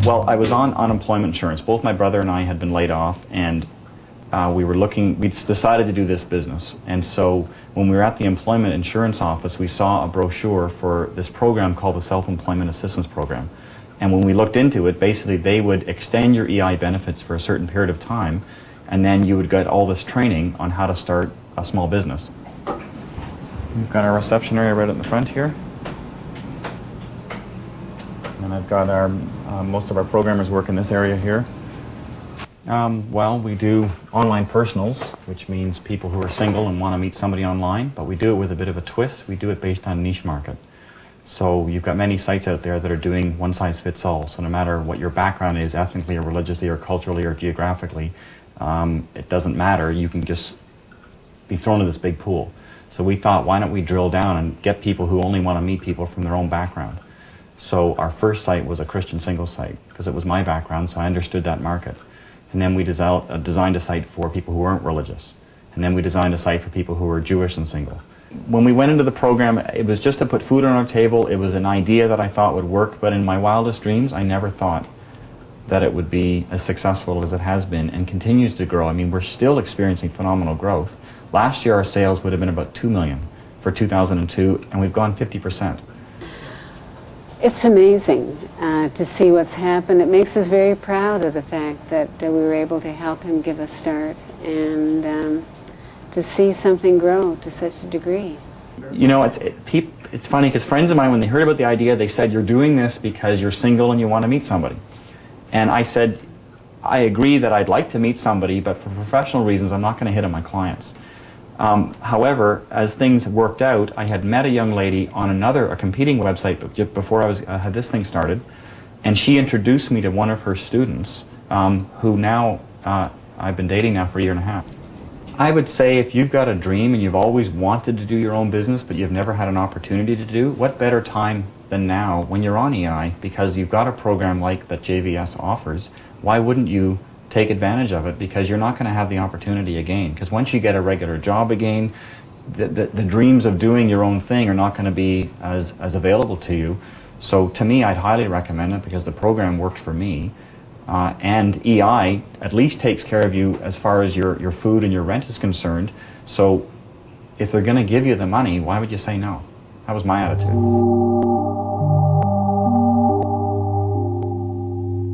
Well, I was on unemployment insurance. Both my brother and I had been laid off, and we decided to do this business. And so when we were at the employment insurance office, we saw a brochure for this program called the Self-Employment Assistance Program. And when we looked into it, basically they would extend your EI benefits for a certain period of time, and then you would get all this training on how to start a small business. We've got our reception area right at the front here. And I've got our, most of our programmers work in this area here. Well, we do online personals, which means people who are single and want to meet somebody online, but we do it with a bit of a twist. We do it based on niche market. So you've got many sites out there that are doing one-size-fits-all. So no matter what your background is, ethnically or religiously or culturally or geographically, it doesn't matter. You can just be thrown in this big pool. So we thought, why don't we drill down and get people who only want to meet people from their own background. So our first site was a Christian single site, because it was my background, so I understood that market. And then we designed a site for people who weren't religious. And then we designed a site for people who were Jewish and single. When we went into the program, it was just to put food on our table. It was an idea that I thought would work, but in my wildest dreams, I never thought that it would be as successful as it has been and continues to grow. I mean, we're still experiencing phenomenal growth. Last year, our sales would have been about $2 million for 2002, and we've gone 50%. It's amazing to see what's happened. It makes us very proud of the fact that we were able to help him give a start and to see something grow to such a degree. You know, it's funny because friends of mine, when they heard about the idea, they said, you're doing this because you're single and you want to meet somebody. And I said, I agree that I'd like to meet somebody, but for professional reasons, I'm not going to hit on my clients. However, as things worked out, I had met a young lady on a competing website just before I had this thing started, and she introduced me to one of her students, who now I've been dating now for a year and a half. I would say if you've got a dream and you've always wanted to do your own business, but you've never had an opportunity to do, what better time than now when you're on EI, because you've got a program like that JVS offers. Why wouldn't you take advantage of it? Because you're not going to have the opportunity again. Because once you get a regular job again, the dreams of doing your own thing are not going to be as available to you. So to me, I'd highly recommend it because the program worked for me. And EI at least takes care of you as far as your food and your rent is concerned. So if they're going to give you the money, why would you say no? That was my attitude.